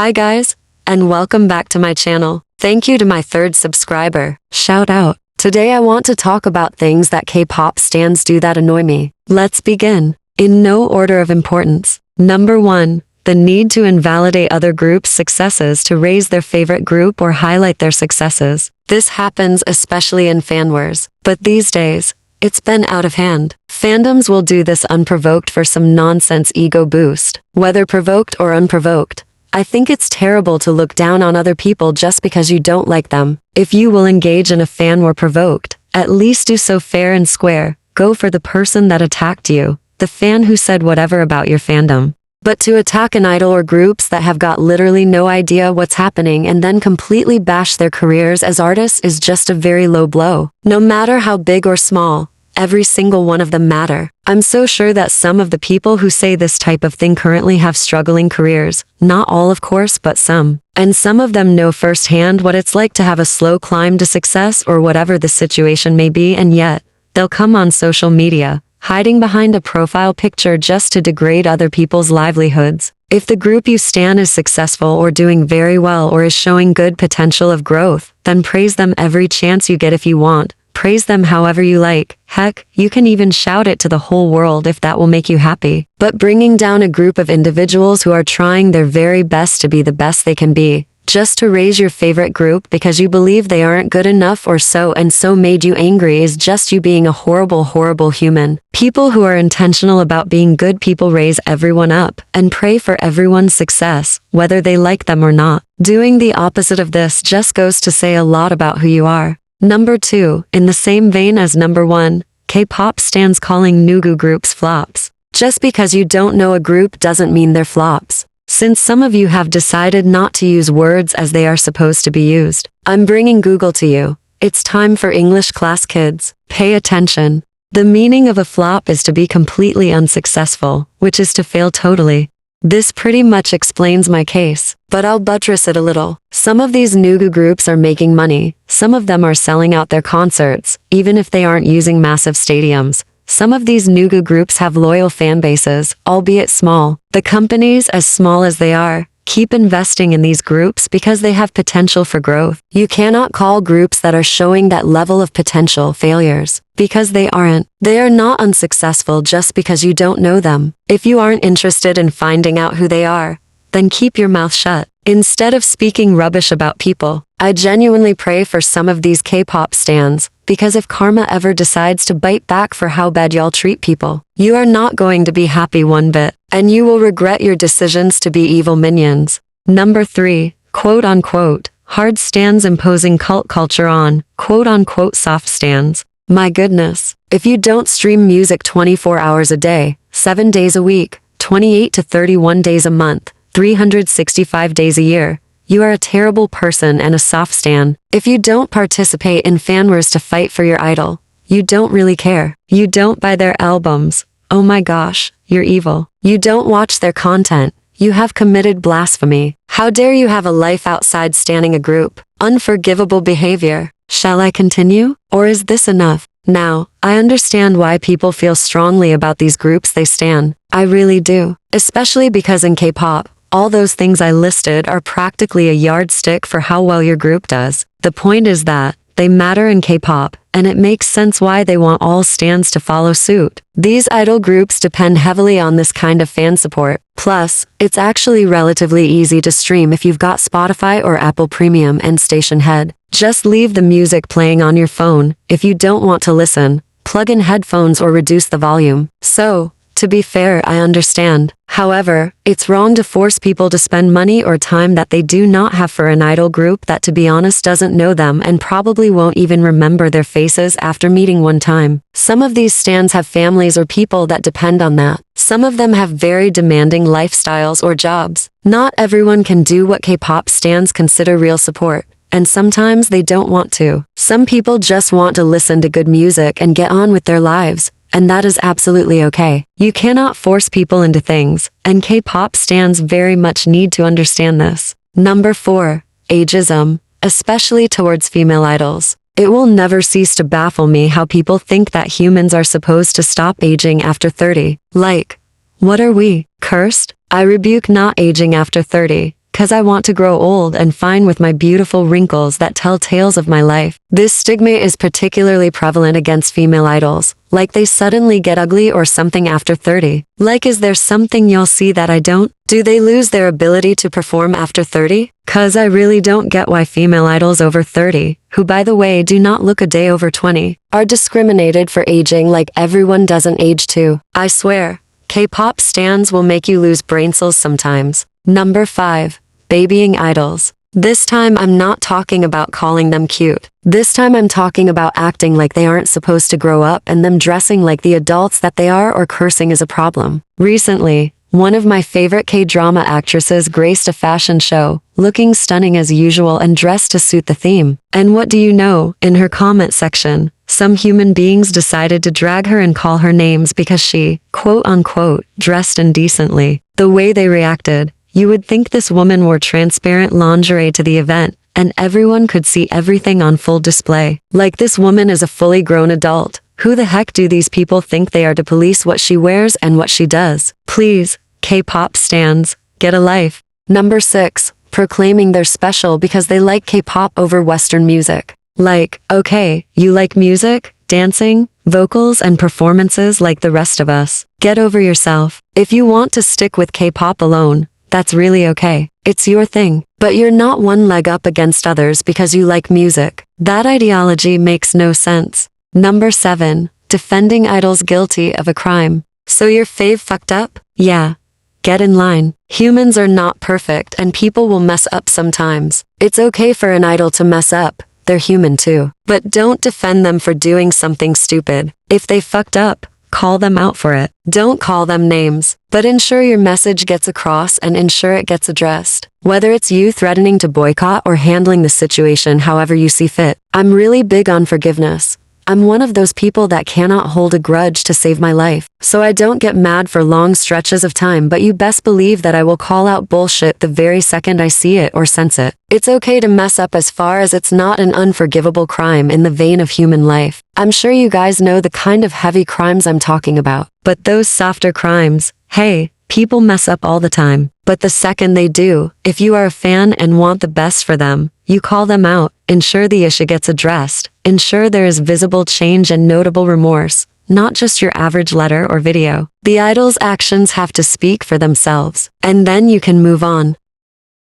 Hi guys, and welcome back to my channel. Thank you to my third subscriber. Shout out. Today I want to talk about things that K-pop stans do that annoy me. Let's begin. In no order of importance. Number 1. The need to invalidate other groups' successes to raise their favorite group or highlight their successes. This happens especially in fan wars. But these days, it's been out of hand. Fandoms will do this unprovoked for some nonsense ego boost. Whether provoked or unprovoked, I think it's terrible to look down on other people just because you don't like them. If you will engage in a fan war provoked, at least do so fair and square. Go for the person that attacked you, the fan who said whatever about your fandom. But to attack an idol or groups that have got literally no idea what's happening and then completely bash their careers as artists is just a very low blow. No matter how big or small, every single one of them matter. I'm so sure that some of the people who say this type of thing currently have struggling careers. Not all of course, but some. And some of them know firsthand what it's like to have a slow climb to success or whatever the situation may be, and yet, they'll come on social media, hiding behind a profile picture just to degrade other people's livelihoods. If the group you stan is successful or doing very well or is showing good potential of growth, then praise them every chance you get if you want. Praise them however you like. Heck, you can even shout it to the whole world if that will make you happy. But bringing down a group of individuals who are trying their very best to be the best they can be, just to raise your favorite group because you believe they aren't good enough or so and so made you angry is just you being a horrible, horrible human. People who are intentional about being good people raise everyone up and pray for everyone's success, whether they like them or not. Doing the opposite of this just goes to say a lot about who you are. Number 2, in the same vein as number 1, K-pop stans calling nugu groups flops. Just because you don't know a group doesn't mean they're flops. Since some of you have decided not to use words as they are supposed to be used, I'm bringing Google to you. It's time for English class kids. Pay attention. The meaning of a flop is to be completely unsuccessful, which is to fail totally. This pretty much explains my case, but I'll buttress it a little. Some of these nugu groups are making money. Some of them are selling out their concerts, even if they aren't using massive stadiums. Some of these nugu groups have loyal fan bases, albeit small. The companies, as small as they are, keep investing in these groups because they have potential for growth. You cannot call groups that are showing that level of potential failures, because they aren't. They are not unsuccessful just because you don't know them. If you aren't interested in finding out who they are, then keep your mouth shut. Instead of speaking rubbish about people, I genuinely pray for some of these K-pop stans, because if karma ever decides to bite back for how bad y'all treat people, you are not going to be happy one bit, and you will regret your decisions to be evil minions. Number 3, quote-unquote, hard stans imposing cult culture on, quote-unquote soft stans. My goodness, if you don't stream music 24 hours a day, 7 days a week, 28 to 31 days a month, 365 days a year, you are a terrible person and a soft stan. If you don't participate in fan wars to fight for your idol, you don't really care. You don't buy their albums. Oh my gosh, you're evil. You don't watch their content. You have committed blasphemy. How dare you have a life outside standing a group? Unforgivable behavior. Shall I continue? Or is this enough? Now, I understand why people feel strongly about these groups they stan. I really do. Especially because in K-pop, all those things I listed are practically a yardstick for how well your group does. The point is that they matter in K-pop, and it makes sense why they want all stans to follow suit. These idol groups depend heavily on this kind of fan support. Plus, it's actually relatively easy to stream if you've got Spotify or Apple Premium and Station Head. Just leave the music playing on your phone. If you don't want to listen, plug in headphones or reduce the volume. So, to be fair, I understand. However, it's wrong to force people to spend money or time that they do not have for an idol group that, to be honest, doesn't know them and probably won't even remember their faces after meeting one time. Some of these stans have families or people that depend on that. Some of them have very demanding lifestyles or jobs. Not everyone can do what K-pop stans consider real support, and sometimes they don't want to. Some people just want to listen to good music and get on with their lives. And that is absolutely okay. You cannot force people into things, and K-pop stans very much need to understand this. Number 4, ageism, especially towards female idols. It will never cease to baffle me how people think that humans are supposed to stop aging after 30. Like, what are we, cursed? I rebuke not aging after 30, because I want to grow old and fine with my beautiful wrinkles that tell tales of my life. This stigma is particularly prevalent against female idols, like they suddenly get ugly or something after 30. Like, is there something y'all see that I don't? Do they lose their ability to perform after 30? 'Cause I really don't get why female idols over 30, who by the way do not look a day over 20, are discriminated for aging like everyone doesn't age too. I swear, K-pop stans will make you lose brain cells sometimes. Number 5. Babying idols. This time I'm not talking about calling them cute. This time I'm talking about acting like they aren't supposed to grow up and them dressing like the adults that they are, or cursing is a problem. Recently, one of my favorite K-drama actresses graced a fashion show, looking stunning as usual and dressed to suit the theme. And what do you know, in her comment section, some human beings decided to drag her and call her names because she, quote-unquote, dressed indecently. The way they reacted, you would think this woman wore transparent lingerie to the event, and everyone could see everything on full display. Like, this woman is a fully grown adult. Who the heck do these people think they are to police what she wears and what she does? Please, K-pop stans, get a life. Number 6. Proclaiming they're special because they like K-pop over Western music. Like, okay, you like music, dancing, vocals, and performances like the rest of us. Get over yourself. If you want to stick with K-pop alone, that's really okay. It's your thing. But you're not one leg up against others because you like music. That ideology makes no sense. Number 7. Defending idols guilty of a crime. So your fave fucked up? Yeah. Get in line. Humans are not perfect and people will mess up sometimes. It's okay for an idol to mess up. They're human too. But don't defend them for doing something stupid. If they fucked up, call them out for it. Don't call them names, but ensure your message gets across and ensure it gets addressed. Whether it's you threatening to boycott or handling the situation however you see fit. I'm really big on forgiveness. I'm one of those people that cannot hold a grudge to save my life, so I don't get mad for long stretches of time, but you best believe that I will call out bullshit the very second I see it or sense it. It's okay to mess up as far as it's not an unforgivable crime in the vein of human life. I'm sure you guys know the kind of heavy crimes I'm talking about. But those softer crimes, hey, people mess up all the time. But the second they do, if you are a fan and want the best for them, you call them out, ensure the issue gets addressed, ensure there is visible change and notable remorse, not just your average letter or video. The idol's actions have to speak for themselves, and then you can move on.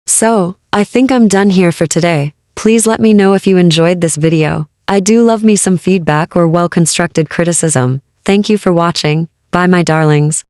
So, I think I'm done here for today. Please let me know if you enjoyed this video. I do love me some feedback or well-constructed criticism. Thank you for watching. Bye my darlings.